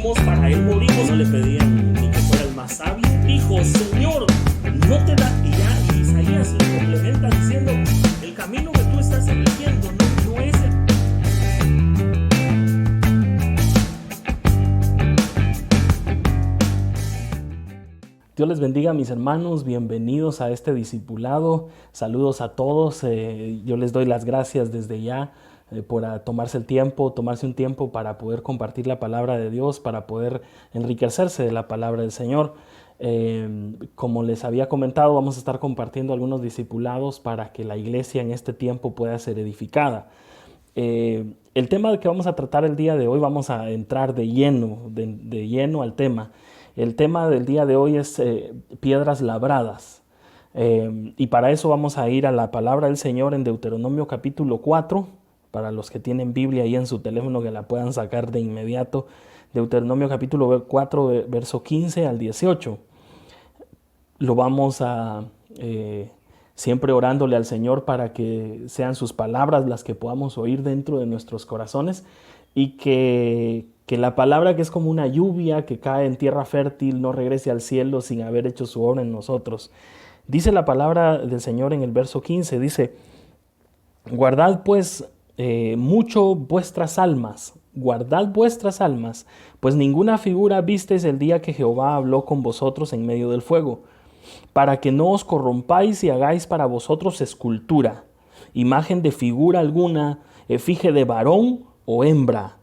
nacimos, para Él morimos. No le pedían ni que fuera el más sabio. Dijo, Señor, no te da. Y ya Isaías lo complementa diciendo, el camino que tú estás eligiendo no es el. Dios les bendiga, mis hermanos, bienvenidos a este discipulado. Saludos a todos. Yo les doy las gracias desde ya por tomarse un tiempo para poder compartir la palabra de Dios, para poder enriquecerse de la palabra del Señor. Como les había comentado, vamos a estar compartiendo algunos discipulados para que la iglesia en este tiempo pueda ser edificada. El tema que vamos a tratar el día de hoy, vamos a entrar de lleno al tema. El tema del día de hoy es piedras labradas. Y para eso vamos a ir a la palabra del Señor en Deuteronomio capítulo 4. Para los que tienen Biblia ahí en su teléfono, que la puedan sacar de inmediato. Deuteronomio capítulo 4, verso 15 al 18. Lo vamos a siempre orándole al Señor para que sean sus palabras las que podamos oír dentro de nuestros corazones y que la palabra, que es como una lluvia que cae en tierra fértil, no regrese al cielo sin haber hecho su obra en nosotros. Dice la palabra del Señor en el verso 15, dice, guardad pues mucho vuestras almas, pues ninguna figura visteis el día que Jehová habló con vosotros en medio del fuego, para que no os corrompáis y hagáis para vosotros escultura, imagen de figura alguna, efigie de varón o hembra,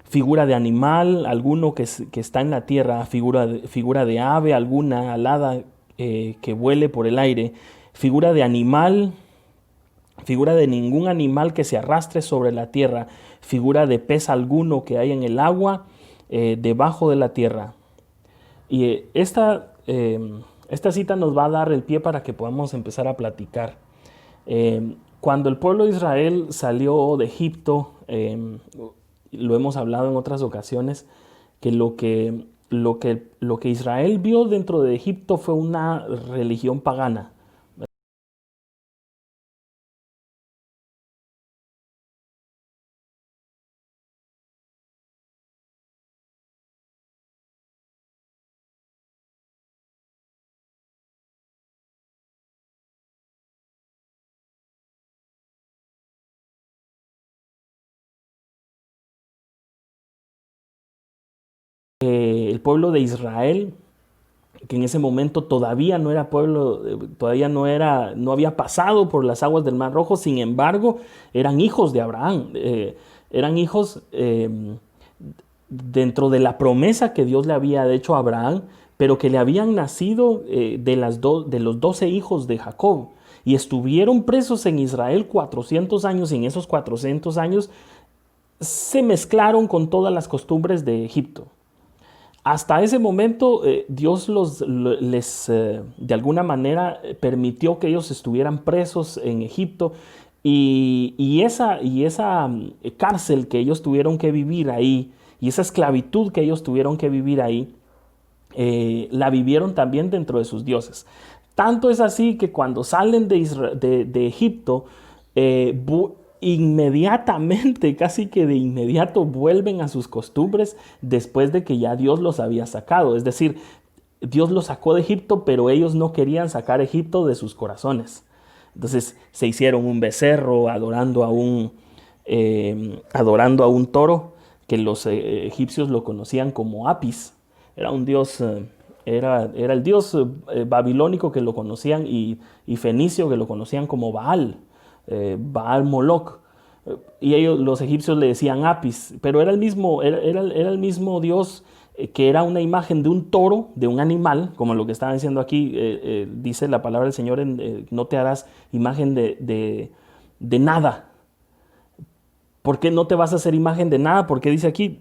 figura de animal alguno que está en la tierra, figura de ave alguna alada que vuele por el aire, figura de animal, figura de ningún animal que se arrastre sobre la tierra, figura de pez alguno que hay en el agua debajo de la tierra. Y esta cita nos va a dar el pie para que podamos empezar a platicar. Cuando el pueblo de Israel salió de Egipto, lo hemos hablado en otras ocasiones, que lo que Israel vio dentro de Egipto fue una religión pagana. El pueblo de Israel, que en ese momento todavía no era pueblo, no había pasado por las aguas del Mar Rojo, sin embargo, eran hijos de Abraham, eran hijos dentro de la promesa que Dios le había hecho a Abraham, pero que le habían nacido de los 12 hijos de Jacob, y estuvieron presos en Israel 400 años, y en esos 400 años se mezclaron con todas las costumbres de Egipto. Hasta ese momento Dios de alguna manera permitió que ellos estuvieran presos en Egipto y esa cárcel que ellos tuvieron que vivir ahí y esa esclavitud que ellos tuvieron que vivir ahí, la vivieron también dentro de sus dioses. Tanto es así que cuando salen de Egipto, inmediatamente, casi que de inmediato vuelven a sus costumbres después de que ya Dios los había sacado. Es decir, Dios los sacó de Egipto, pero ellos no querían sacar Egipto de sus corazones. Entonces se hicieron un becerro adorando a un toro, que los egipcios lo conocían como Apis. Era un dios, era el dios babilónico que lo conocían y fenicio que lo conocían como Baal. Baal Moloch, y ellos, los egipcios, le decían Apis, pero era el mismo Dios, que era una imagen de un toro, de un animal, como lo que estaba diciendo aquí. Dice la palabra del Señor, no te harás imagen de nada. ¿Por qué no te vas a hacer imagen de nada? Porque dice aquí,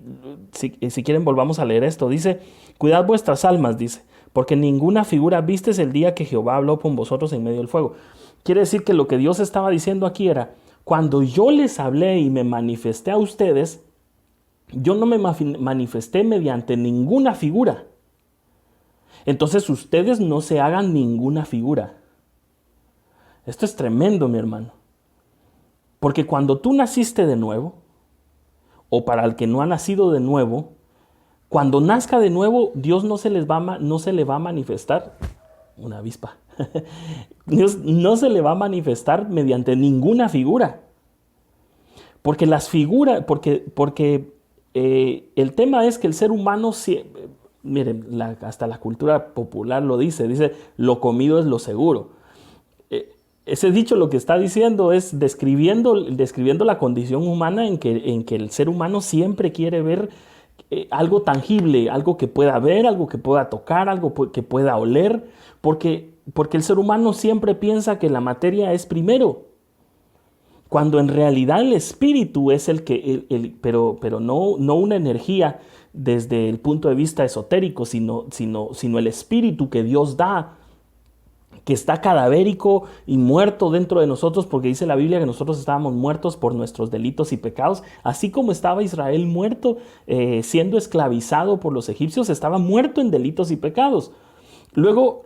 si quieren volvamos a leer esto, dice, cuidad vuestras almas, dice, porque ninguna figura vistes el día que Jehová habló con vosotros en medio del fuego. Quiere decir que lo que Dios estaba diciendo aquí era, cuando yo les hablé y me manifesté a ustedes, yo no me manifesté mediante ninguna figura. Entonces ustedes no se hagan ninguna figura. Esto es tremendo, mi hermano. Porque cuando tú naciste de nuevo, o para el que no ha nacido de nuevo, Cuando nazca de nuevo, Dios no se le va a manifestar una avispa. Dios no se le va a manifestar mediante ninguna figura. Porque las figuras, el tema es que el ser humano, miren, hasta la cultura popular lo dice, lo comido es lo seguro. Ese dicho lo que está diciendo es describiendo la condición humana en que el ser humano siempre quiere ver algo tangible, algo que pueda ver, algo que pueda tocar, algo que pueda oler, porque el ser humano siempre piensa que la materia es primero, cuando en realidad el espíritu es pero no una energía desde el punto de vista esotérico, sino el espíritu que Dios da, que está cadavérico y muerto dentro de nosotros, porque dice la Biblia que nosotros estábamos muertos por nuestros delitos y pecados, así como estaba Israel muerto, siendo esclavizado por los egipcios, estaba muerto en delitos y pecados. Luego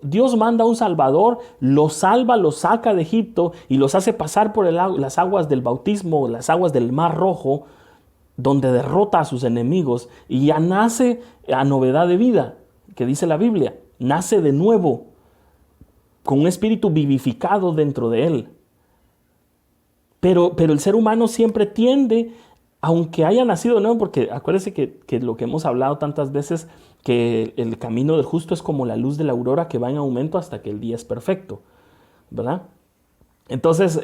Dios manda a un Salvador, los salva, los saca de Egipto y los hace pasar por las aguas del bautismo, las aguas del Mar Rojo, donde derrota a sus enemigos y ya nace a novedad de vida, que dice la Biblia, nace de nuevo, con un espíritu vivificado dentro de él. Pero el ser humano siempre tiende, aunque haya nacido de nuevo, porque acuérdense que lo que hemos hablado tantas veces, que el camino del justo es como la luz de la aurora que va en aumento hasta que el día es perfecto, ¿verdad? Entonces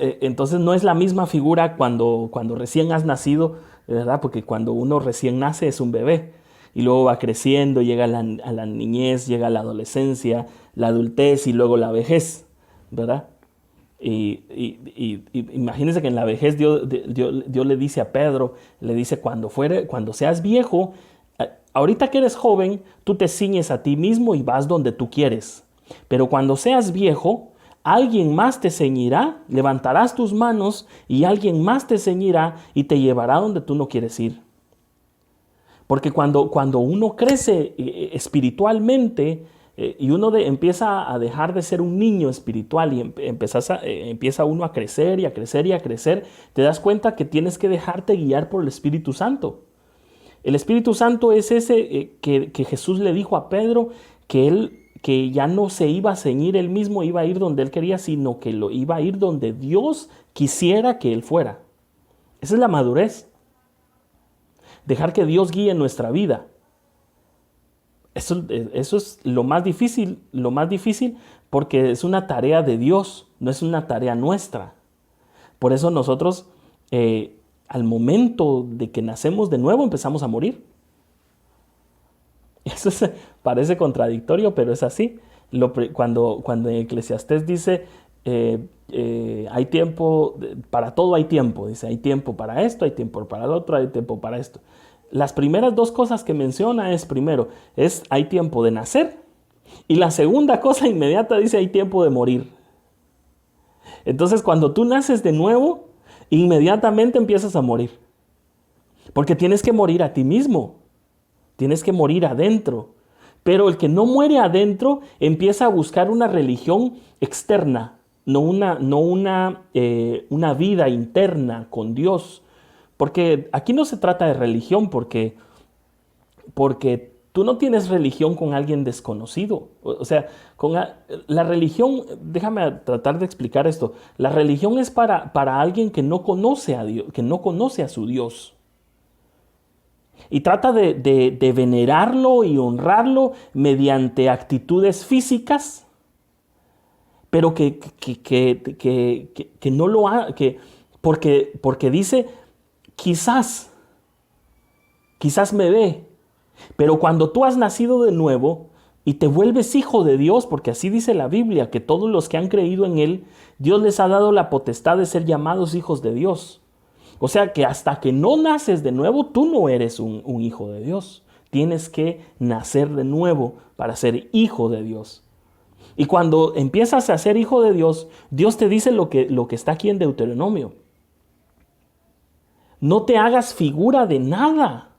no es la misma figura cuando recién has nacido, ¿verdad? Porque cuando uno recién nace es un bebé y luego va creciendo, llega a la niñez, llega a la adolescencia, la adultez y luego la vejez, ¿verdad? Y imagínense que en la vejez Dios le dice a Pedro, le dice, cuando seas viejo, ahorita que eres joven, tú te ciñes a ti mismo y vas donde tú quieres. Pero cuando seas viejo, alguien más te ceñirá, levantarás tus manos y alguien más te ceñirá y te llevará donde tú no quieres ir. Porque cuando uno crece espiritualmente y uno empieza a dejar de ser un niño espiritual y empieza uno a crecer y a crecer y a crecer, te das cuenta que tienes que dejarte guiar por el Espíritu Santo. El Espíritu Santo es ese que Jesús le dijo a Pedro que ya no se iba a ceñir él mismo, iba a ir donde él quería, sino que iba a ir donde Dios quisiera que él fuera. Esa es la madurez. Dejar que Dios guíe nuestra vida. Eso es lo más difícil porque es una tarea de Dios, no es una tarea nuestra. Por eso nosotros, al momento de que nacemos de nuevo, empezamos a morir. Eso parece contradictorio, pero es así. Cuando en Eclesiastés dice, hay tiempo, para todo hay tiempo. Dice, hay tiempo para esto, hay tiempo para lo otro, hay tiempo para esto. Las primeras dos cosas que menciona hay tiempo de nacer. Y la segunda cosa inmediata dice, hay tiempo de morir. Entonces, cuando tú naces de nuevo, inmediatamente empiezas a morir. Porque tienes que morir a ti mismo. Tienes que morir adentro. Pero el que no muere adentro empieza a buscar una religión externa, no una vida interna con Dios. Porque aquí no se trata de religión, porque tú no tienes religión con alguien desconocido. O sea, la religión, déjame tratar de explicar esto. La religión es para alguien que no conoce a Dios, que no conoce a su Dios. Y trata de venerarlo y honrarlo mediante actitudes físicas, pero que no lo haga, porque dice, quizás me ve, pero cuando tú has nacido de nuevo y te vuelves hijo de Dios, porque así dice la Biblia, que todos los que han creído en Él, Dios les ha dado la potestad de ser llamados hijos de Dios. O sea que hasta que no naces de nuevo, tú no eres un hijo de Dios. Tienes que nacer de nuevo para ser hijo de Dios. Y cuando empiezas a ser hijo de Dios, Dios te dice lo que está aquí en Deuteronomio. No te hagas figura de nada.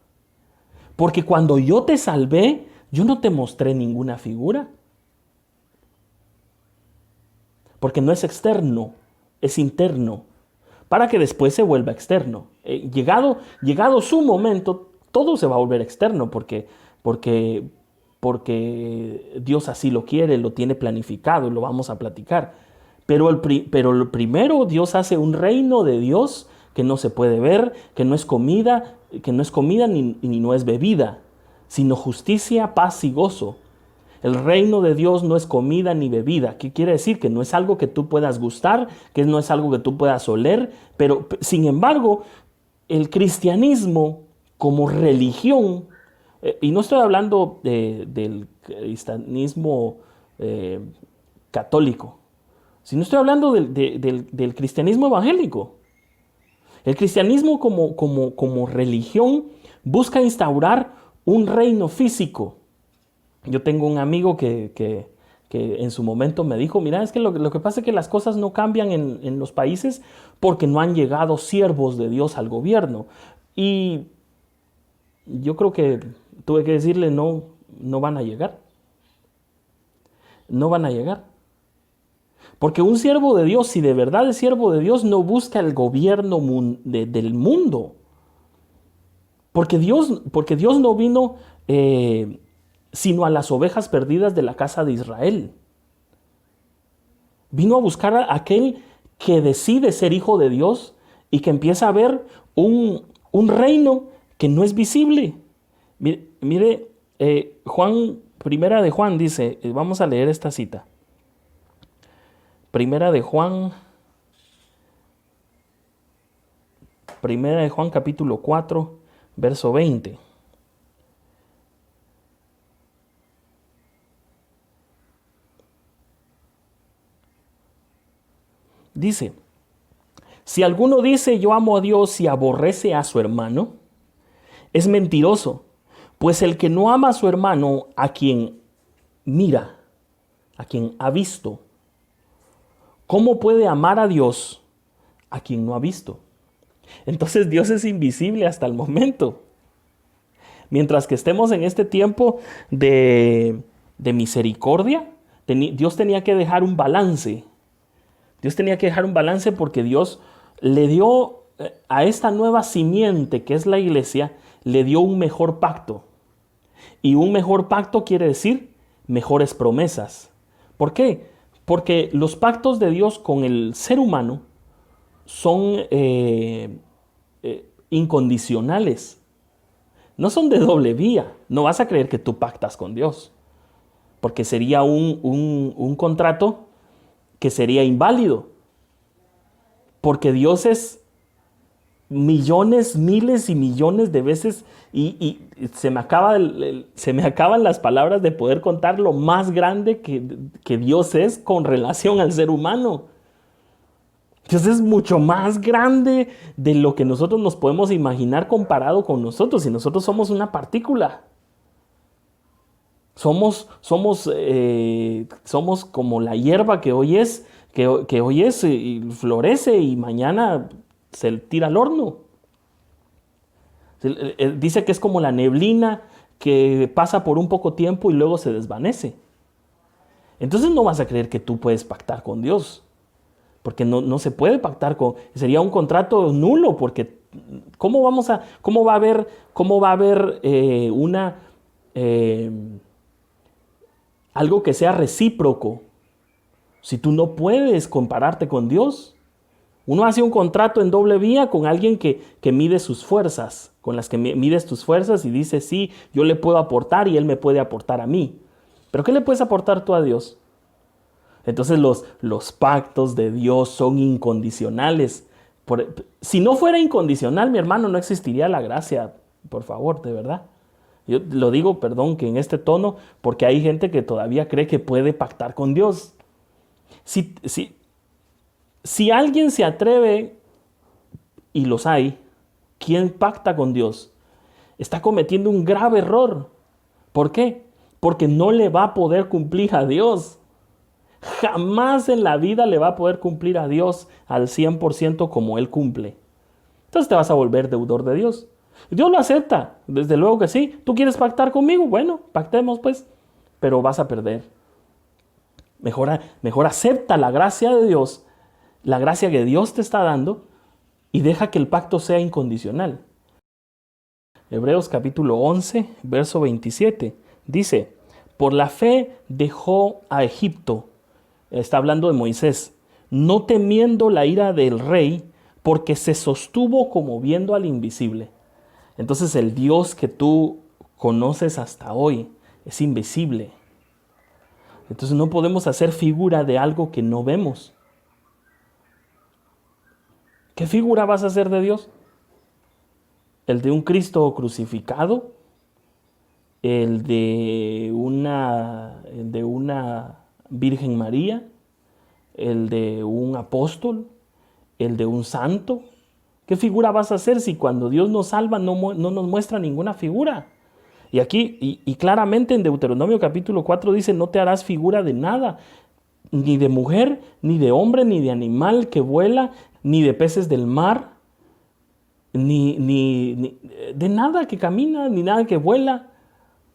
Porque cuando yo te salvé, yo no te mostré ninguna figura. Porque no es externo, es interno. Para que después se vuelva externo. Llegado su momento, todo se va a volver externo porque, porque Dios así lo quiere, lo tiene planificado y lo vamos a platicar. Pero lo primero, Dios hace un reino de Dios que no se puede ver, que no es comida ni no es bebida, sino justicia, paz y gozo. El reino de Dios no es comida ni bebida. ¿Qué quiere decir? Que no es algo que tú puedas gustar, que no es algo que tú puedas oler, pero sin embargo, el cristianismo como religión, y no estoy hablando del cristianismo católico, sino estoy hablando del cristianismo evangélico. El cristianismo como religión busca instaurar un reino físico. Yo tengo un amigo que en su momento me dijo, mira, es que lo que pasa es que las cosas no cambian en los países porque no han llegado siervos de Dios al gobierno. Y yo creo que tuve que decirle, no, no van a llegar. No van a llegar. Porque un siervo de Dios, si de verdad es siervo de Dios, no busca el gobierno del mundo. Porque Dios no vino sino a las ovejas perdidas de la casa de Israel. Vino a buscar a aquel que decide ser hijo de Dios y que empieza a ver un reino que no es visible. Mire, Primera de Juan dice, vamos a leer esta cita. Primera de Juan capítulo 4, verso 20. Dice, si alguno dice yo amo a Dios y aborrece a su hermano, es mentiroso, pues el que no ama a su hermano, a quien mira, a quien ha visto, ¿cómo puede amar a Dios a quien no ha visto? Entonces Dios es invisible hasta el momento. Mientras que estemos en este tiempo de misericordia, Dios tenía que dejar un balance. Dios tenía que dejar un balance porque Dios le dio a esta nueva simiente que es la iglesia, le dio un mejor pacto. Y un mejor pacto quiere decir mejores promesas. ¿Por qué? Porque los pactos de Dios con el ser humano son incondicionales. No son de doble vía. No vas a creer que tú pactas con Dios. Porque sería un contrato que sería inválido. Porque Dios es millones, miles y millones de veces y se me acaban las palabras de poder contar lo más grande que Dios es con relación al ser humano. Dios es mucho más grande de lo que nosotros nos podemos imaginar comparado con nosotros, y nosotros somos una partícula. Somos como la hierba que hoy es y florece y mañana se tira al horno. Dice que es como la neblina que pasa por un poco tiempo y luego se desvanece. Entonces no vas a creer que tú puedes pactar con Dios, porque no se puede pactar sería un contrato nulo, porque ¿cómo va a haber algo que sea recíproco si tú no puedes compararte con Dios? Uno hace un contrato en doble vía con alguien que mide sus fuerzas, con las que mides tus fuerzas y dice, sí, yo le puedo aportar y él me puede aportar a mí. ¿Pero qué le puedes aportar tú a Dios? Entonces los pactos de Dios son incondicionales. Si no fuera incondicional, mi hermano, no existiría la gracia, por favor, de verdad. Yo lo digo, perdón, que en este tono, porque hay gente que todavía cree que puede pactar con Dios. Si alguien se atreve, y los hay, quien pacta con Dios, está cometiendo un grave error. ¿Por qué? Porque no le va a poder cumplir a Dios. Jamás en la vida le va a poder cumplir a Dios al 100% como Él cumple. Entonces te vas a volver deudor de Dios. Dios lo acepta, desde luego que sí. ¿Tú quieres pactar conmigo? Bueno, pactemos pues, pero vas a perder. Mejor acepta la gracia de Dios, la gracia que Dios te está dando, y deja que el pacto sea incondicional. Hebreos capítulo 11, verso 27. Dice, por la fe dejó a Egipto, está hablando de Moisés, no temiendo la ira del rey, porque se sostuvo como viendo al invisible. Entonces el Dios que tú conoces hasta hoy es invisible. Entonces no podemos hacer figura de algo que no vemos. ¿Qué figura vas a hacer de Dios? ¿El de un Cristo crucificado? ¿El de una Virgen María? ¿El de un apóstol? ¿El de un santo? ¿Qué figura vas a hacer si cuando Dios nos salva no nos muestra ninguna figura? Y aquí, y claramente en Deuteronomio capítulo 4 dice, no te harás figura de nada, ni de mujer, ni de hombre, ni de animal que vuela, ni de peces del mar, ni de nada que camina, ni nada que vuela.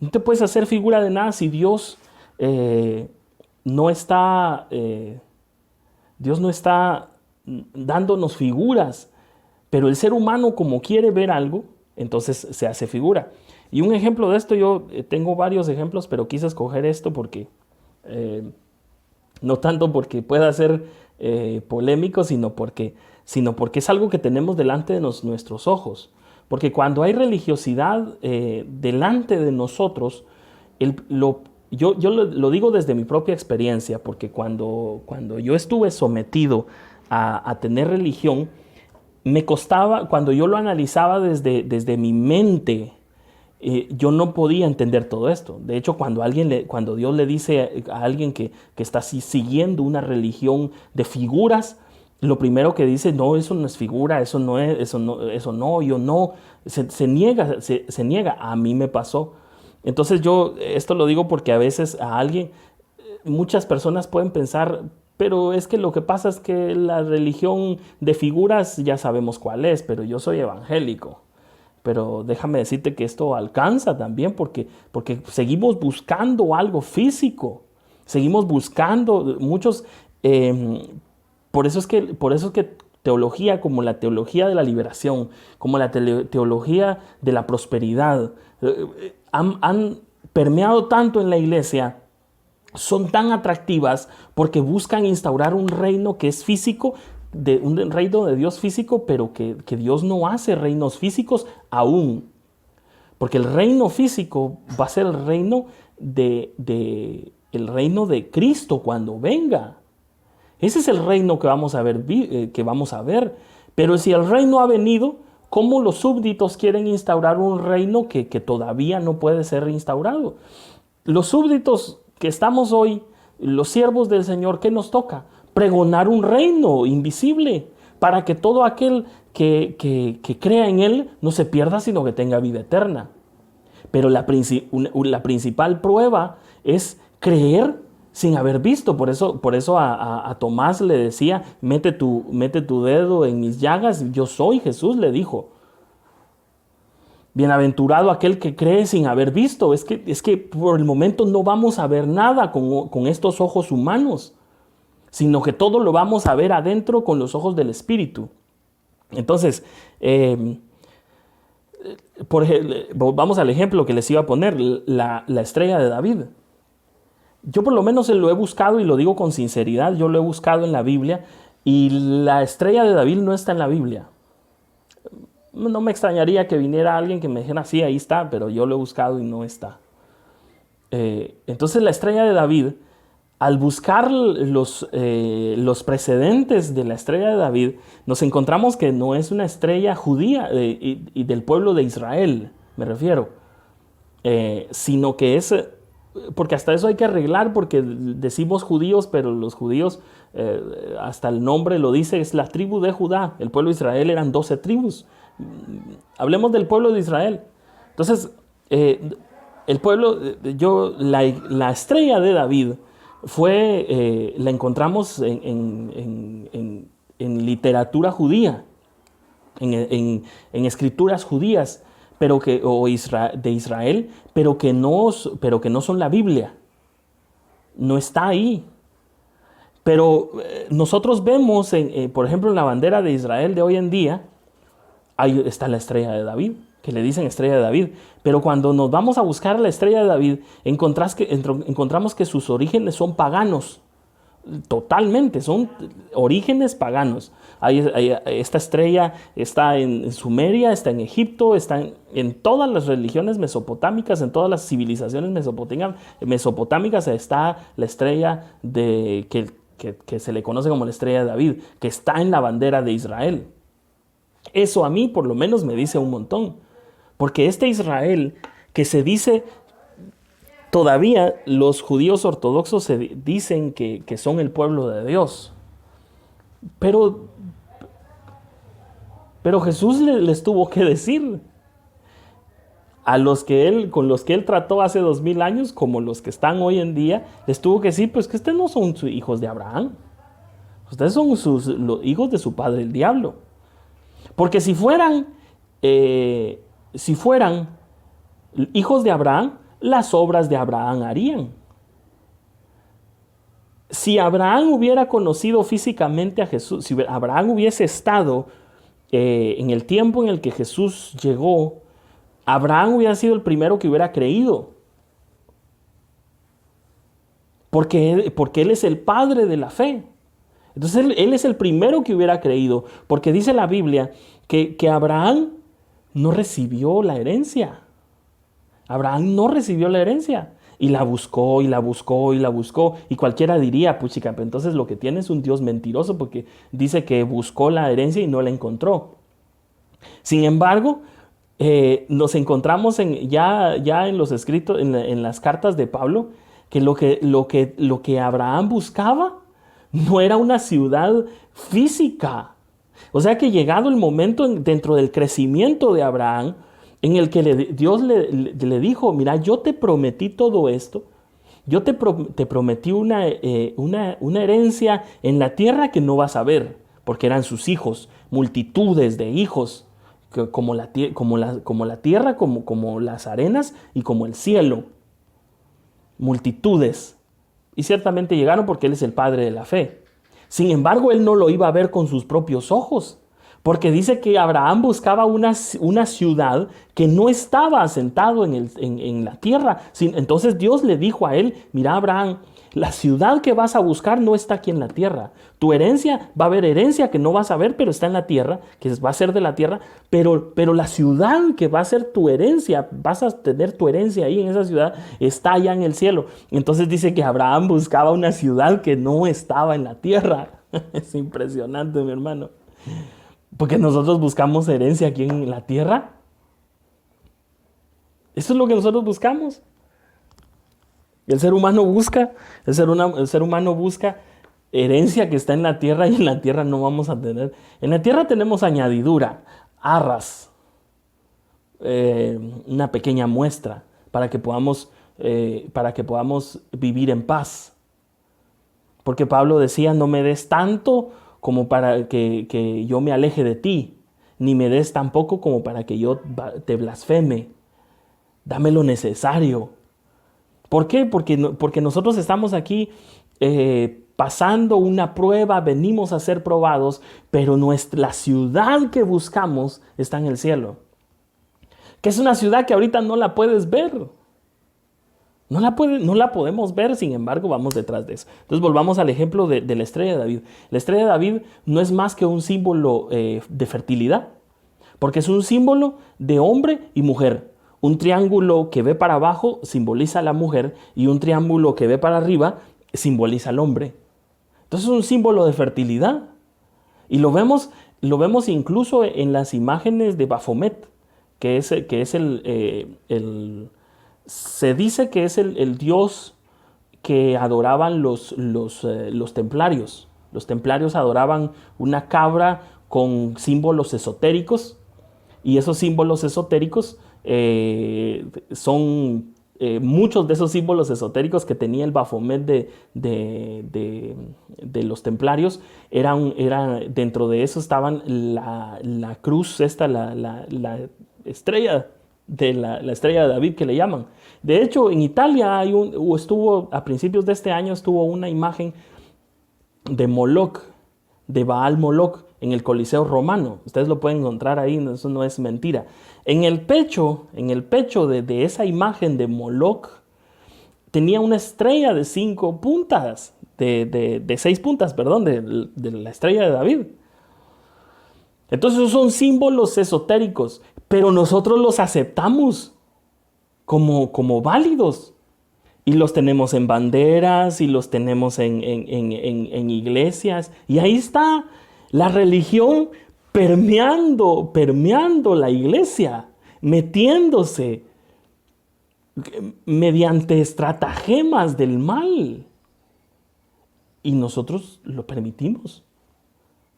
No te puedes hacer figura de nada si Dios no está, Dios no está dándonos figuras. Pero el ser humano, como quiere ver algo, entonces se hace figura. Y un ejemplo de esto, yo tengo varios ejemplos, pero quise escoger esto porque, no tanto porque pueda ser polémico, sino porque es algo que tenemos delante de nuestros ojos. Porque cuando hay religiosidad delante de nosotros, yo lo digo desde mi propia experiencia, porque cuando yo estuve sometido a tener religión, me costaba, cuando yo lo analizaba desde mi mente, yo no podía entender todo esto. De hecho, cuando Dios le dice a alguien que está siguiendo una religión de figuras, lo primero que dice, no, eso no es figura, eso no, yo no, se niega, a mí me pasó. Entonces esto lo digo porque a veces a alguien, muchas personas pueden pensar, pero es que lo que pasa es que la religión de figuras ya sabemos cuál es, pero yo soy evangélico. Pero déjame decirte que esto alcanza también porque seguimos buscando algo físico. Seguimos buscando muchos... por eso es que teología como la teología de la liberación, como la teología de la prosperidad, han permeado tanto en la iglesia, son tan atractivas porque buscan instaurar un reino que es físico, un reino de Dios físico, pero que Dios no hace reinos físicos aún. Porque el reino físico va a ser el reino de Cristo cuando venga. Ese es el reino que vamos a ver. Pero si el reino ha venido, ¿cómo los súbditos quieren instaurar un reino que todavía no puede ser instaurado? Los súbditos que estamos hoy, los siervos del Señor, ¿qué nos toca? Pregonar un reino invisible para que todo aquel que crea en Él no se pierda, sino que tenga vida eterna. Pero la principal prueba es creer sin haber visto. Por eso a Tomás le decía, mete tu dedo en mis llagas, yo soy Jesús, le dijo. Bienaventurado aquel que cree sin haber visto. Es que por el momento no vamos a ver nada con estos ojos humanos, sino que todo lo vamos a ver adentro con los ojos del Espíritu. Entonces, vamos al ejemplo que les iba a poner, la estrella de David. Yo por lo menos lo he buscado y lo digo con sinceridad, yo lo he buscado en la Biblia y la estrella de David no está en la Biblia. No me extrañaría que viniera alguien que me dijera, sí, ahí está, pero yo lo he buscado y no está. Entonces la estrella de David, al buscar los precedentes de la estrella de David, nos encontramos que no es una estrella judía y del pueblo de Israel, me refiero, sino que es, porque hasta eso hay que arreglar, porque decimos judíos, pero los judíos, hasta el nombre lo dice, es la tribu de Judá. El pueblo de Israel eran 12 tribus. Hablemos del pueblo de Israel. Entonces, el pueblo, la estrella de David la encontramos en literatura judía, en escrituras judías, de Israel, pero que no son la Biblia. No está ahí. Pero nosotros vemos, por ejemplo, en la bandera de Israel de hoy en día, ahí está la estrella de David, que le dicen estrella de David. Pero cuando nos vamos a buscar la estrella de David, encontramos que sus orígenes son paganos. Totalmente, son orígenes paganos. Esta estrella está en Sumeria, está en Egipto, está en todas las religiones mesopotámicas, en todas las civilizaciones mesopotámicas está la estrella que se le conoce como la estrella de David, que está en la bandera de Israel. Eso a mí por lo menos me dice un montón, porque este Israel que se dice... Todavía los judíos ortodoxos dicen que son el pueblo de Dios. Pero Jesús les tuvo que decir a con los que él trató hace 2000 años, como los que están hoy en día, les tuvo que decir, pues que ustedes no son hijos de Abraham. Ustedes son los hijos de su padre el diablo. Porque si fueran hijos de Abraham, las obras de Abraham harían. Si Abraham hubiera conocido físicamente a Jesús, si Abraham hubiese estado en el tiempo en el que Jesús llegó, Abraham hubiera sido el primero que hubiera creído. Porque él es el padre de la fe. Entonces él es el primero que hubiera creído. Porque dice la Biblia que Abraham no recibió la herencia. Abraham no recibió la herencia y la buscó y la buscó y la buscó, y cualquiera diría, puchica, pero entonces lo que tiene es un Dios mentiroso, porque dice que buscó la herencia y no la encontró. Sin embargo, nos encontramos ya en los escritos, en las cartas de Pablo, que lo que Abraham buscaba no era una ciudad física. O sea que llegado el momento dentro del crecimiento de Abraham, en el que Dios le dijo, mira, yo te prometí todo esto, yo te prometí una herencia en la tierra que no vas a ver, porque eran sus hijos, multitudes de hijos, como la tierra, como las arenas y como el cielo, multitudes. Y ciertamente llegaron porque Él es el Padre de la fe. Sin embargo, Él no lo iba a ver con sus propios ojos, porque dice que Abraham buscaba una ciudad que no estaba asentado en la tierra. Entonces Dios le dijo a él, mira Abraham, la ciudad que vas a buscar no está aquí en la tierra. Tu herencia, va a haber herencia que no vas a ver, pero está en la tierra, que va a ser de la tierra. Pero la ciudad que va a ser tu herencia, vas a tener tu herencia ahí en esa ciudad, está allá en el cielo. Entonces dice que Abraham buscaba una ciudad que no estaba en la tierra. Es impresionante, mi hermano. Porque nosotros buscamos herencia aquí en la tierra. Eso es lo que nosotros buscamos. El ser humano busca herencia que está en la tierra, y en la tierra no vamos a tener. En la tierra tenemos añadidura, arras, una pequeña muestra para que podamos vivir en paz. Porque Pablo decía, no me des tanto como para que yo me aleje de ti, ni me des tampoco como para que yo te blasfeme. Dame lo necesario. ¿Por qué? Porque nosotros estamos aquí pasando una prueba, venimos a ser probados, pero la ciudad que buscamos está en el cielo. Que es una ciudad que ahorita no la puedes ver. No la podemos ver, sin embargo, vamos detrás de eso. Entonces volvamos al ejemplo de la estrella de David. La estrella de David no es más que un símbolo de fertilidad, porque es un símbolo de hombre y mujer. Un triángulo que ve para abajo simboliza a la mujer, y un triángulo que ve para arriba simboliza al hombre. Entonces es un símbolo de fertilidad. Y lo vemos incluso en las imágenes de Baphomet, que es se dice que es el dios que adoraban los templarios. Los templarios adoraban una cabra con símbolos esotéricos, y esos símbolos esotéricos son muchos de esos símbolos esotéricos que tenía el Baphomet de los templarios. Dentro de eso estaban la cruz, la estrella la estrella de David, que le llaman. De hecho, en Italia estuvo a principios de este año, estuvo una imagen de Moloch, de Baal Moloch, en el Coliseo Romano. Ustedes lo pueden encontrar ahí, eso no es mentira. En el pecho de esa imagen de Moloch, tenía una estrella de 5 puntas, de 6 puntas, perdón, de la estrella de David. Entonces esos son símbolos esotéricos, pero nosotros los aceptamos como válidos. Y los tenemos en banderas y los tenemos en iglesias. Y ahí está la religión permeando la iglesia, metiéndose mediante estratagemas del mal. Y nosotros lo permitimos.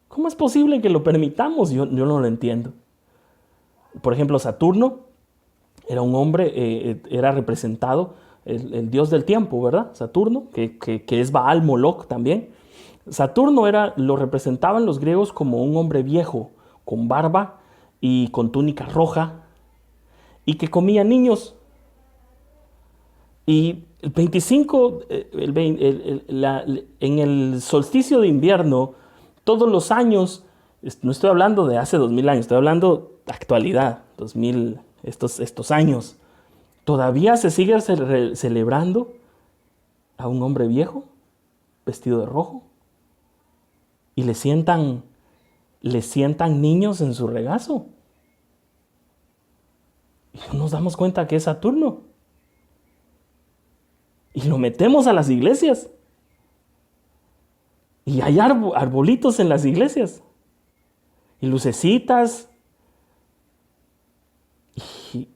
¿Cómo es posible que lo permitamos? Yo no lo entiendo. Por ejemplo, Saturno era un hombre, era representado, el dios del tiempo, ¿verdad? Saturno, que es Baal Moloch también. Saturno lo representaban los griegos como un hombre viejo, con barba y con túnica roja, y que comía niños. Y el 25, en el solsticio de invierno, todos los años, no estoy hablando de hace 2000 años, estoy hablando de actualidad, 2000, estos años, todavía se sigue celebrando a un hombre viejo, vestido de rojo, y le sientan niños en su regazo. Y no nos damos cuenta que es Saturno. Y lo metemos a las iglesias. Y hay arbolitos en las iglesias. Y lucecitas. Y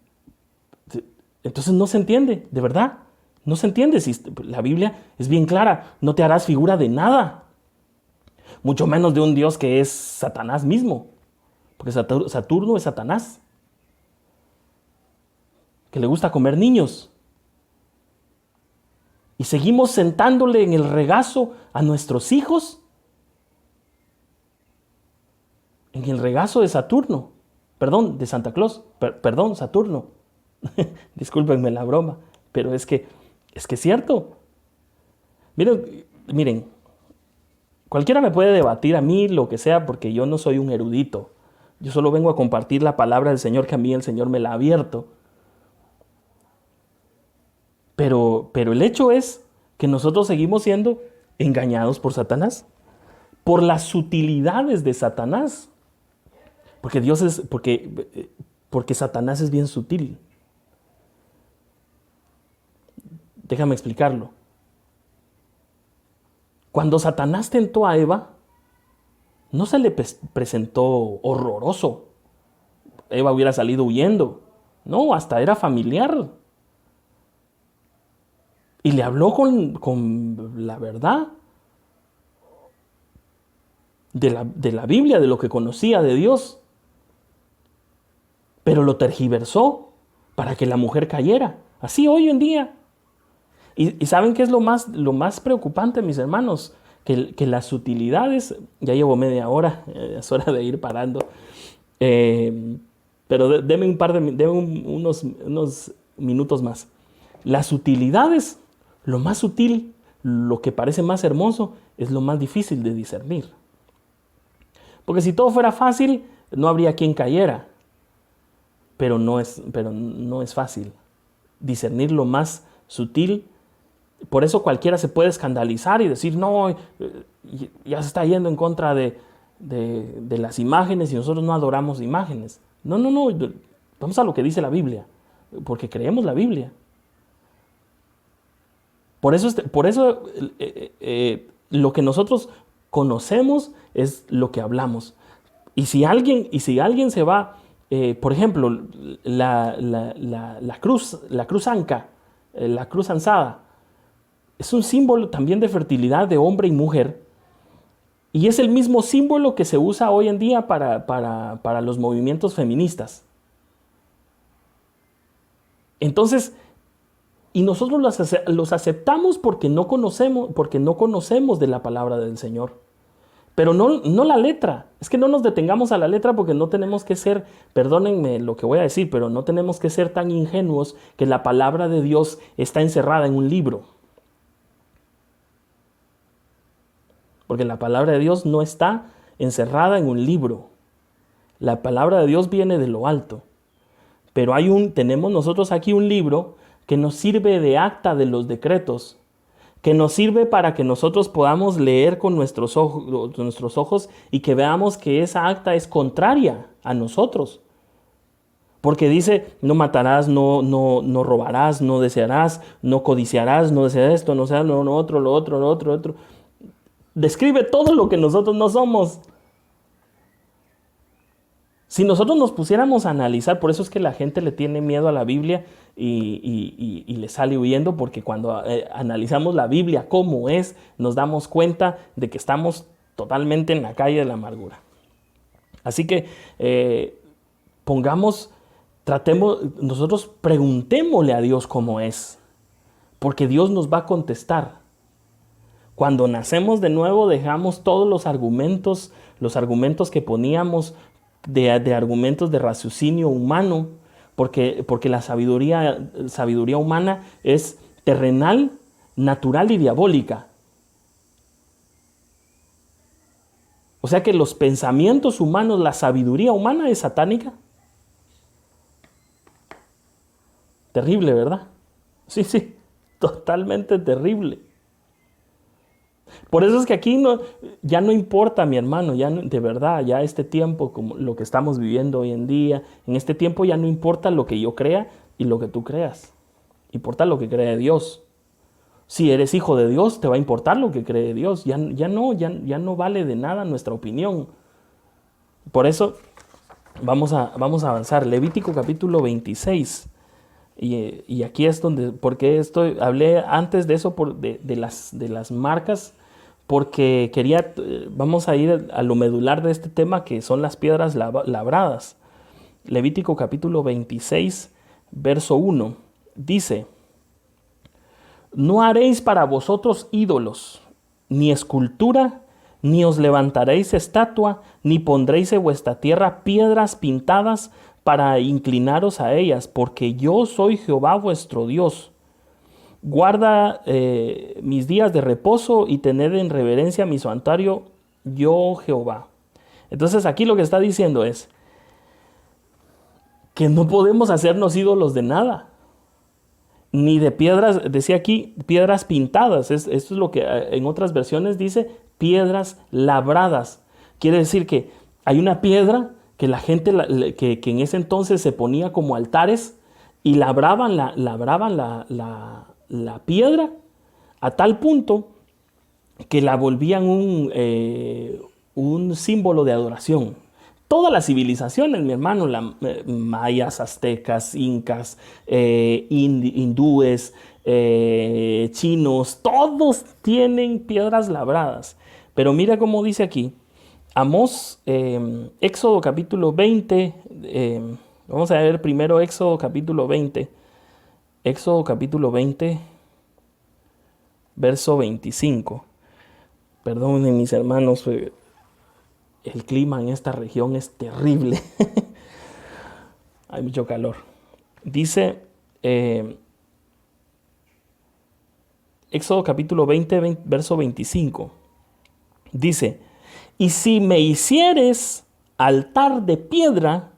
entonces no se entiende, de verdad. No se entiende. Si la Biblia es bien clara. No te harás figura de nada. Mucho menos de un Dios que es Satanás mismo. Porque Saturno es Satanás. Que le gusta comer niños. Y seguimos sentándole en el regazo a nuestros hijos. En el regazo de Saturno. Perdón, de Santa Claus. Perdón, Saturno. Discúlpenme la broma. Pero es que es cierto. Miren. Cualquiera me puede debatir a mí lo que sea porque yo no soy un erudito. Yo solo vengo a compartir la palabra del Señor que a mí el Señor me la ha abierto. Pero el hecho es que nosotros seguimos siendo engañados por Satanás, por las sutilidades de Satanás, porque Satanás es bien sutil. Déjame explicarlo. Cuando Satanás tentó a Eva, no se le presentó horroroso. Eva hubiera salido huyendo. No, hasta era familiar. Y le habló con la verdad de la Biblia, de lo que conocía de Dios. Pero lo tergiversó para que la mujer cayera. Así hoy en día. Y ¿saben qué es lo más preocupante, mis hermanos? Que las sutilidades, ya llevo media hora, es hora de ir parando. Pero deme unos minutos más. Las utilidades, lo más sutil, lo que parece más hermoso, es lo más difícil de discernir. Porque si todo fuera fácil, no habría quien cayera. Pero no es fácil discernir lo más sutil. Por eso cualquiera se puede escandalizar y decir, no, ya se está yendo en contra de las imágenes y nosotros no adoramos imágenes. No, vamos a lo que dice la Biblia, porque creemos la Biblia. Por eso lo que nosotros conocemos es lo que hablamos. Y si alguien se va, por ejemplo, la cruz anca, la cruz ansada, es un símbolo también de fertilidad de hombre y mujer. Y es el mismo símbolo que se usa hoy en día para los movimientos feministas. Entonces, y nosotros los aceptamos porque no conocemos de la palabra del Señor. Pero no la letra. Es que no nos detengamos a la letra porque no tenemos que ser, perdónenme lo que voy a decir, pero no tenemos que ser tan ingenuos que la palabra de Dios está encerrada en un libro. Porque la palabra de Dios no está encerrada en un libro. La palabra de Dios viene de lo alto. Pero tenemos nosotros aquí un libro que nos sirve de acta de los decretos, que nos sirve para que nosotros podamos leer con nuestros ojos y que veamos que esa acta es contraria a nosotros. Porque dice, no matarás, no robarás, no desearás, no codiciarás, no desearás esto, no seas lo otro, lo otro, lo otro, lo otro. Describe todo lo que nosotros no somos. Si nosotros nos pusiéramos a analizar, por eso es que la gente le tiene miedo a la Biblia y le sale huyendo, porque cuando analizamos la Biblia como es, nos damos cuenta de que estamos totalmente en la calle de la amargura. Así que nosotros preguntémosle a Dios cómo es, porque Dios nos va a contestar. Cuando nacemos de nuevo, dejamos todos los argumentos que poníamos de argumentos de raciocinio humano, porque la sabiduría humana es terrenal, natural y diabólica. O sea que los pensamientos humanos, la sabiduría humana es satánica. Terrible, ¿verdad? Sí, totalmente terrible. Por eso es que aquí ya no importa, mi hermano, de verdad, ya este tiempo, como lo que estamos viviendo hoy en día, en este tiempo ya no importa lo que yo crea y lo que tú creas. Importa lo que cree Dios. Si eres hijo de Dios, te va a importar lo que cree Dios. Ya no vale de nada nuestra opinión. Por eso vamos a avanzar. Levítico capítulo 26. Y aquí es porque hablé antes de eso de las marcas, porque vamos a ir a lo medular de este tema, que son las piedras labradas. Levítico capítulo 26, verso 1, dice: no haréis para vosotros ídolos, ni escultura, ni os levantaréis estatua, ni pondréis en vuestra tierra piedras pintadas para inclinaros a ellas, porque yo soy Jehová vuestro Dios. Guarda mis días de reposo y tened en reverencia mi santuario, yo Jehová. Entonces aquí lo que está diciendo es que no podemos hacernos ídolos de nada, ni de piedras, decía aquí, piedras pintadas. Esto es lo que en otras versiones dice piedras labradas. Quiere decir que hay una piedra que la gente, que en ese entonces se ponía como altares, y labraban la piedra a tal punto que la volvían un símbolo de adoración. Todas las civilizaciones, mi hermano, mayas, aztecas, incas, hindúes, chinos, todos tienen piedras labradas. Pero mira cómo dice aquí, Amós, Éxodo capítulo 20, vamos a ver primero Éxodo capítulo 20, verso 25. Perdonen mis hermanos, el clima en esta región es terrible. Hay mucho calor. Dice Éxodo capítulo 20, verso 25. Dice: y si me hicieres altar de piedra,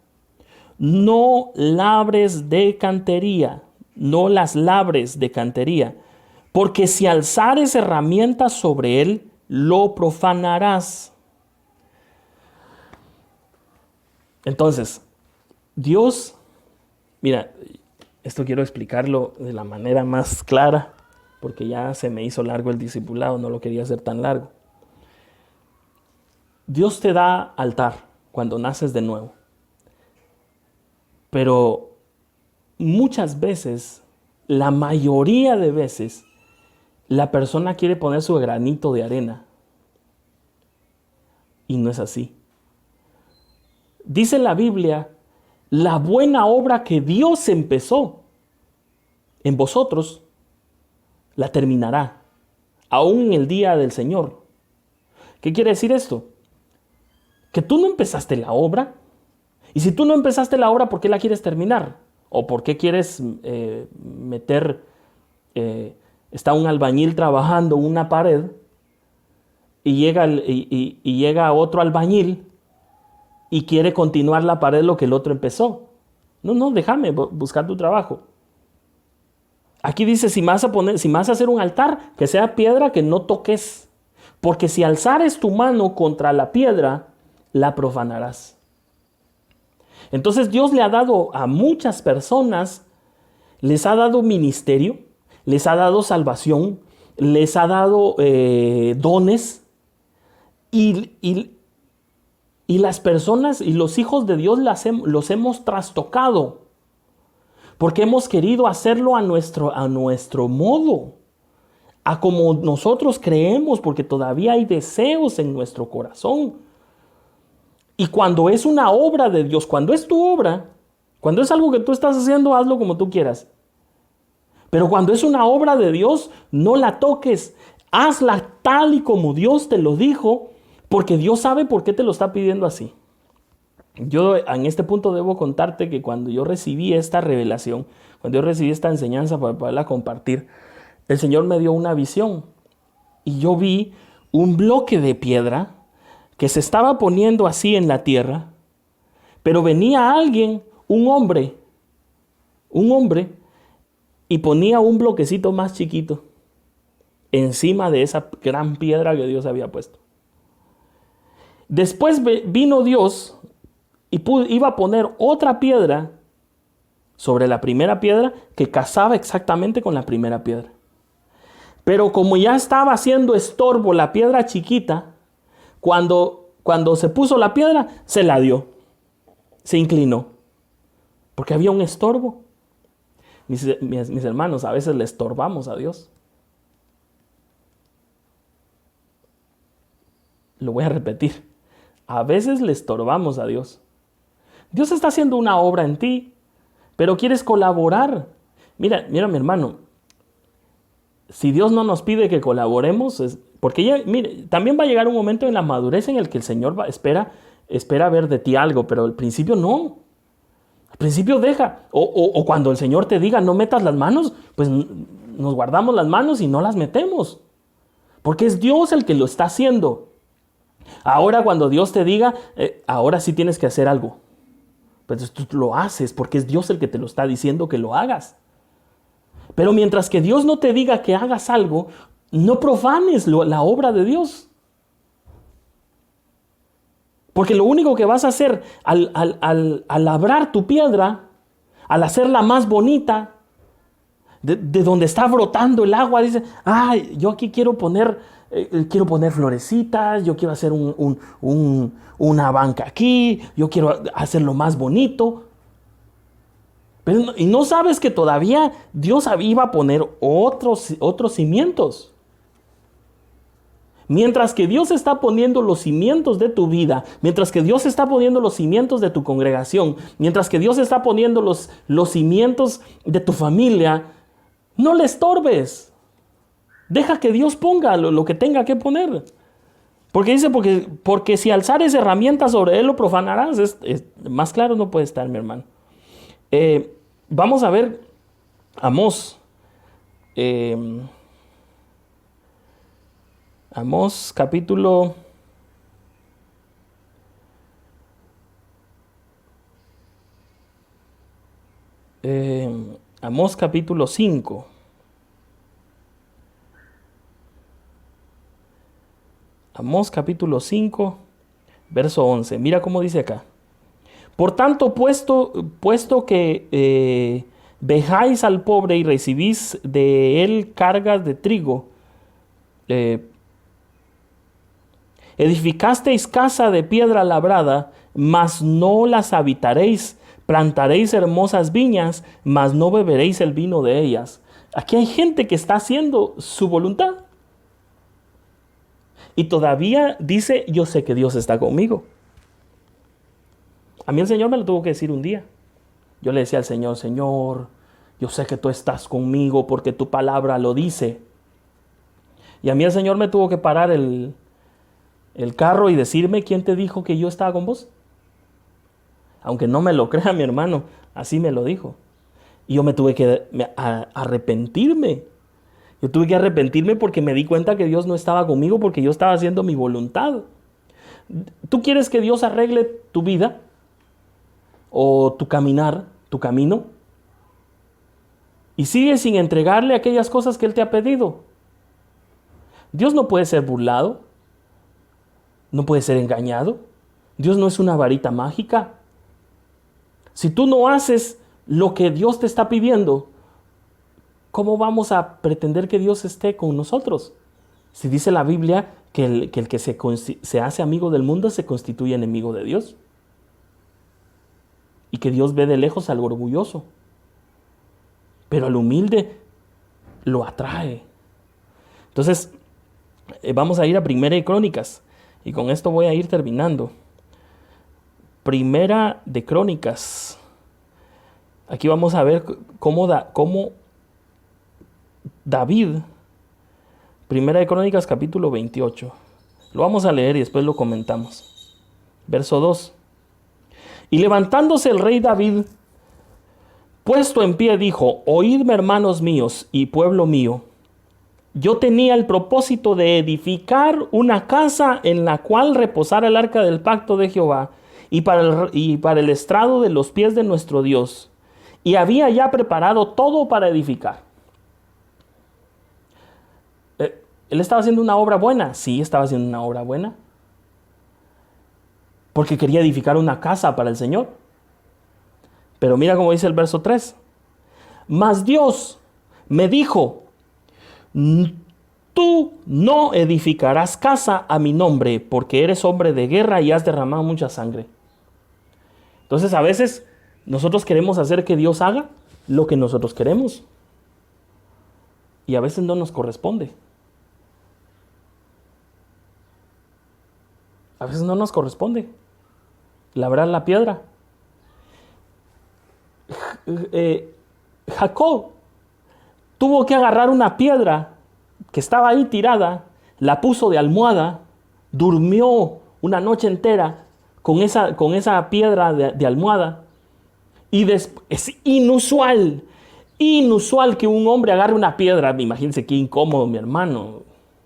no labres de cantería, no las labres de cantería, porque si alzares herramientas sobre él, lo profanarás. Entonces, Dios, mira, esto quiero explicarlo de la manera más clara, porque ya se me hizo largo el discipulado, no lo quería hacer tan largo. Dios te da altar cuando naces de nuevo, pero muchas veces, la mayoría de veces, la persona quiere poner su granito de arena, y no es así. Dice la Biblia, la buena obra que Dios empezó en vosotros, la terminará, aún en el día del Señor. ¿Qué quiere decir esto? Que tú no empezaste la obra. Y si tú no empezaste la obra, ¿por qué la quieres terminar? ¿O por qué quieres está un albañil trabajando una pared y llega otro albañil y quiere continuar la pared lo que el otro empezó. No, déjame buscar tu trabajo. Aquí dice, si vas a hacer un altar, que sea piedra que no toques. Porque si alzares tu mano contra la piedra, la profanarás. Entonces Dios le ha dado a muchas personas, les ha dado ministerio, les ha dado salvación, les ha dado dones. Y las personas y los hijos de Dios los hemos trastocado. Porque hemos querido hacerlo a nuestro modo, a como nosotros creemos, porque todavía hay deseos en nuestro corazón. Y cuando es una obra de Dios, cuando es tu obra, cuando es algo que tú estás haciendo, hazlo como tú quieras. Pero cuando es una obra de Dios, no la toques. Hazla tal y como Dios te lo dijo, porque Dios sabe por qué te lo está pidiendo así. Yo en este punto debo contarte que cuando yo recibí esta revelación, cuando yo recibí esta enseñanza para poderla compartir, el Señor me dio una visión y yo vi un bloque de piedra que se estaba poniendo así en la tierra, pero venía alguien, un hombre, y ponía un bloquecito más chiquito encima de esa gran piedra que Dios había puesto. Después vino Dios y iba a poner otra piedra sobre la primera piedra que casaba exactamente con la primera piedra. Pero como ya estaba haciendo estorbo la piedra chiquita, cuando se puso la piedra, se la dio. Se inclinó. Porque había un estorbo. Mis hermanos, a veces le estorbamos a Dios. Lo voy a repetir. A veces le estorbamos a Dios. Dios está haciendo una obra en ti, pero quieres colaborar. Mira mi hermano, si Dios no nos pide que colaboremos, porque también va a llegar un momento en la madurez en el que el Señor espera ver de ti algo, pero al principio no. Al principio deja. O cuando el Señor te diga no metas las manos, pues nos guardamos las manos y no las metemos. Porque es Dios el que lo está haciendo. Ahora cuando Dios te diga, ahora sí tienes que hacer algo. Pues tú lo haces porque es Dios el que te lo está diciendo que lo hagas. Pero mientras que Dios no te diga que hagas algo, no profanes la obra de Dios. Porque lo único que vas a hacer al labrar tu piedra, al hacerla más bonita, de donde está brotando el agua, dice, ay, yo aquí quiero poner florecitas, yo quiero hacer una banca aquí, yo quiero hacerlo más bonito. Y no sabes que todavía Dios iba a poner otros cimientos. Mientras que Dios está poniendo los cimientos de tu vida, mientras que Dios está poniendo los cimientos de tu congregación, mientras que Dios está poniendo los cimientos de tu familia, no le estorbes. Deja que Dios ponga lo que tenga que poner. Porque dice, porque si alzares herramientas sobre él lo profanarás. Más claro no puede estar, mi hermano. Vamos a ver Amós. Amós capítulo 5. Amós capítulo 5, verso 11. Mira cómo dice acá. Por tanto, puesto que vejáis al pobre y recibís de él cargas de trigo, edificasteis casa de piedra labrada, mas no las habitaréis. Plantaréis hermosas viñas, mas no beberéis el vino de ellas. Aquí hay gente que está haciendo su voluntad. Y todavía dice, yo sé que Dios está conmigo. A mí el Señor me lo tuvo que decir un día. Yo le decía al Señor, Señor, yo sé que tú estás conmigo porque tu palabra lo dice. Y a mí el Señor me tuvo que parar el carro y decirme, ¿quién te dijo que yo estaba con vos? Aunque no me lo crea mi hermano, así me lo dijo. Y yo me tuve que arrepentirme. Yo tuve que arrepentirme porque me di cuenta que Dios no estaba conmigo porque yo estaba haciendo mi voluntad. ¿Tú quieres que Dios arregle tu vida o tu caminar, tu camino? Y sigues sin entregarle aquellas cosas que Él te ha pedido. Dios no puede ser burlado, no puede ser engañado. Dios no es una varita mágica. Si tú no haces lo que Dios te está pidiendo, ¿cómo vamos a pretender que Dios esté con nosotros? Si dice la Biblia que el que se hace amigo del mundo se constituye enemigo de Dios. Y que Dios ve de lejos al orgulloso. Pero al humilde lo atrae. Entonces, vamos a ir a Primera de Crónicas. Y con esto voy a ir terminando. Primera de Crónicas. Aquí vamos a ver cómo David, Primera de Crónicas capítulo 28. Lo vamos a leer y después lo comentamos. Verso 2. Y levantándose el rey David, puesto en pie, dijo: Oídme, hermanos míos y pueblo mío. Yo tenía el propósito de edificar una casa en la cual reposara el arca del pacto de Jehová y para el estrado de los pies de nuestro Dios. Y había ya preparado todo para edificar. ¿Él estaba haciendo una obra buena? Sí, estaba haciendo una obra buena. Porque quería edificar una casa para el Señor. Pero mira cómo dice el verso 3. Mas Dios me dijo: tú no edificarás casa a mi nombre, porque eres hombre de guerra y has derramado mucha sangre. Entonces a veces nosotros queremos hacer que Dios haga lo que nosotros queremos. Y a veces no nos corresponde. A veces no nos corresponde labrar la piedra. Jacob tuvo que agarrar una piedra que estaba ahí tirada, la puso de almohada, durmió una noche entera con esa piedra de almohada. Y es inusual que un hombre agarre una piedra. Imagínense qué incómodo, mi hermano.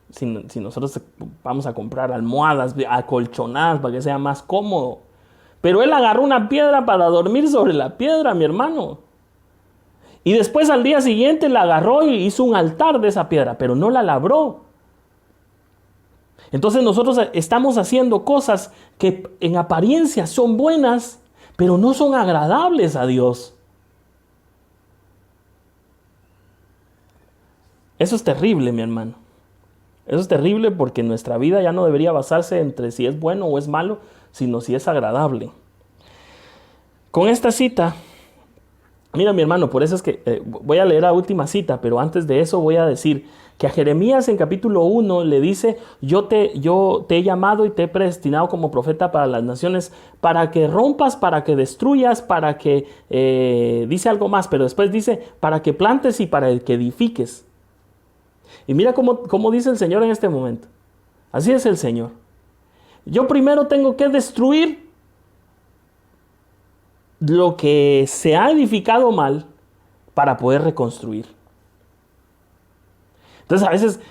Si nosotros vamos a comprar almohadas acolchonadas para que sea más cómodo. Pero él agarró una piedra para dormir sobre la piedra, mi hermano. Y después al día siguiente la agarró y hizo un altar de esa piedra, pero no la labró. Entonces nosotros estamos haciendo cosas que en apariencia son buenas, pero no son agradables a Dios. Eso es terrible, mi hermano. Eso es terrible porque nuestra vida ya no debería basarse entre si es bueno o es malo, sino si es agradable. Con esta cita, mira mi hermano, por eso es que voy a leer la última cita, pero antes de eso voy a decir que a Jeremías en capítulo 1 le dice: yo te he llamado y te he predestinado como profeta para las naciones, para que rompas, para que destruyas, para que, dice algo más, pero después dice, para que plantes y para que edifiques. Y mira cómo dice el Señor en este momento. Así es el Señor. Yo primero tengo que destruir lo que se ha edificado mal para poder reconstruir. Entonces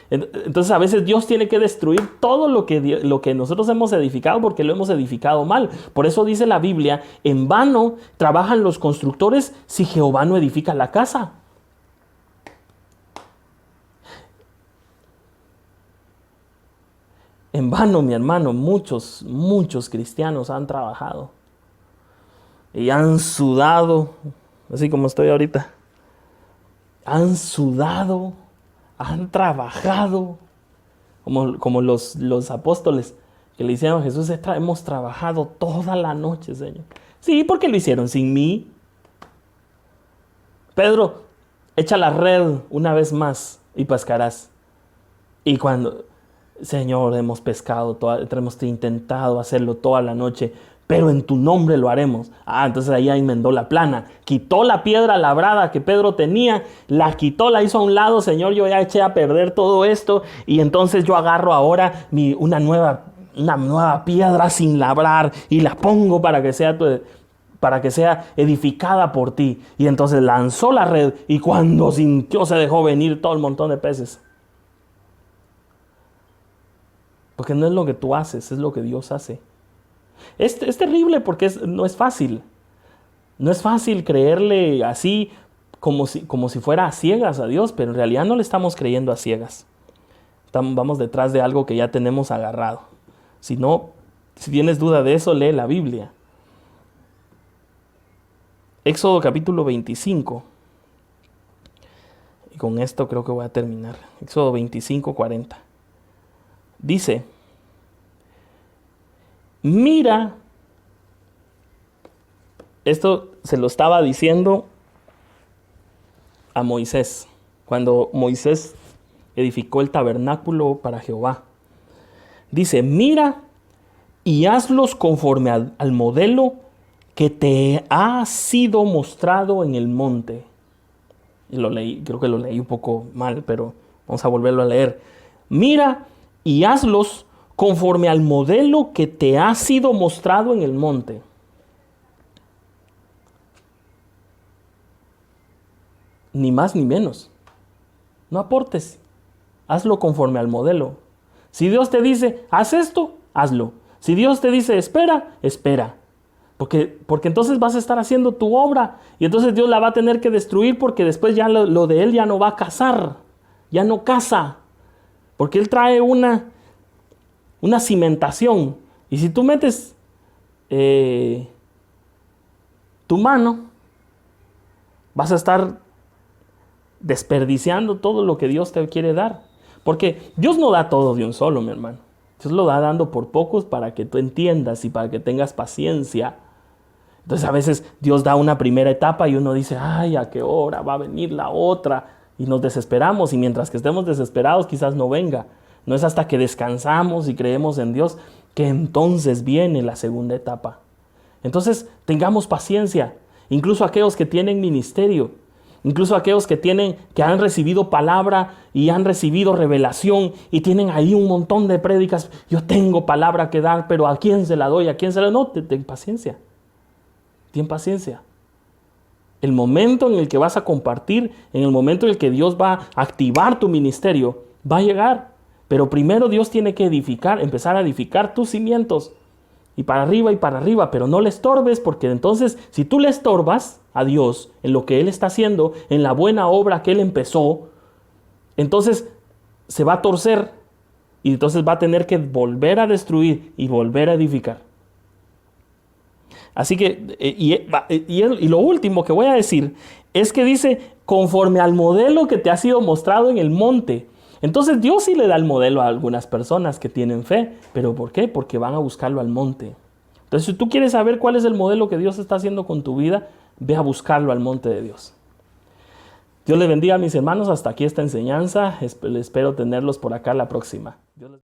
a veces Dios tiene que destruir todo lo que nosotros hemos edificado porque lo hemos edificado mal. Por eso dice la Biblia: en vano trabajan los constructores si Jehová no edifica la casa. En vano, mi hermano, muchos cristianos han trabajado y han sudado, así como estoy ahorita. Han sudado, han trabajado, como los apóstoles que le hicieron a Jesús: hemos trabajado toda la noche, Señor. Sí, porque lo hicieron sin mí. Pedro, echa la red una vez más y pescarás. Y cuando... Señor, hemos pescado, hemos intentado hacerlo toda la noche, pero en tu nombre lo haremos. Entonces ahí enmendó la plana, quitó la piedra labrada que Pedro tenía, la quitó, la hizo a un lado. Señor, yo ya eché a perder todo esto y entonces yo agarro ahora una nueva piedra sin labrar y la pongo para que sea tu... para que sea edificada por ti. Y entonces lanzó la red y cuando sintió se dejó venir todo el montón de peces. Porque no es lo que tú haces, es lo que Dios hace. Es terrible porque no es fácil. No es fácil creerle así como si fuera a ciegas a Dios, pero en realidad no le estamos creyendo a ciegas. Vamos detrás de algo que ya tenemos agarrado. Si tienes duda de eso, lee la Biblia. Éxodo capítulo 25. Y con esto creo que voy a terminar. Éxodo 25, 40. Dice, mira, esto se lo estaba diciendo a Moisés, cuando Moisés edificó el tabernáculo para Jehová. Dice, mira y hazlos conforme al modelo que te ha sido mostrado en el monte. Y lo leí, creo que lo leí un poco mal, pero vamos a volverlo a leer. Mira y hazlos conforme al modelo que te ha sido mostrado en el monte. Ni más ni menos. No aportes. Hazlo conforme al modelo. Si Dios te dice, haz esto, hazlo. Si Dios te dice, espera, espera. Porque entonces vas a estar haciendo tu obra y entonces Dios la va a tener que destruir porque después ya lo de Él ya no va a cazar. Ya no caza. Porque Él trae una cimentación. Y si tú metes tu mano, vas a estar desperdiciando todo lo que Dios te quiere dar. Porque Dios no da todo de un solo, mi hermano. Dios lo da dando por pocos para que tú entiendas y para que tengas paciencia. Entonces a veces Dios da una primera etapa y uno dice, ay, ¿a qué hora va a venir la otra? Y nos desesperamos y mientras que estemos desesperados quizás no venga. No es hasta que descansamos y creemos en Dios que entonces viene la segunda etapa. Entonces tengamos paciencia. Incluso aquellos que tienen ministerio. Incluso aquellos que han recibido palabra y han recibido revelación y tienen ahí un montón de prédicas. Yo tengo palabra que dar, pero ¿a quién se la doy? ¿A quién se la doy? No, ten paciencia. Ten paciencia. El momento en el que vas a compartir, en el momento en el que Dios va a activar tu ministerio, va a llegar. Pero primero Dios tiene que empezar a edificar tus cimientos. Y para arriba, pero no le estorbes, porque entonces si tú le estorbas a Dios en lo que Él está haciendo, en la buena obra que Él empezó, entonces se va a torcer y entonces va a tener que volver a destruir y volver a edificar. Así que, y lo último que voy a decir es que dice, conforme al modelo que te ha sido mostrado en el monte. Entonces Dios sí le da el modelo a algunas personas que tienen fe. ¿Pero por qué? Porque van a buscarlo al monte. Entonces si tú quieres saber cuál es el modelo que Dios está haciendo con tu vida, ve a buscarlo al monte de Dios. Dios les bendiga a mis hermanos. Hasta aquí esta enseñanza. Espero tenerlos por acá la próxima.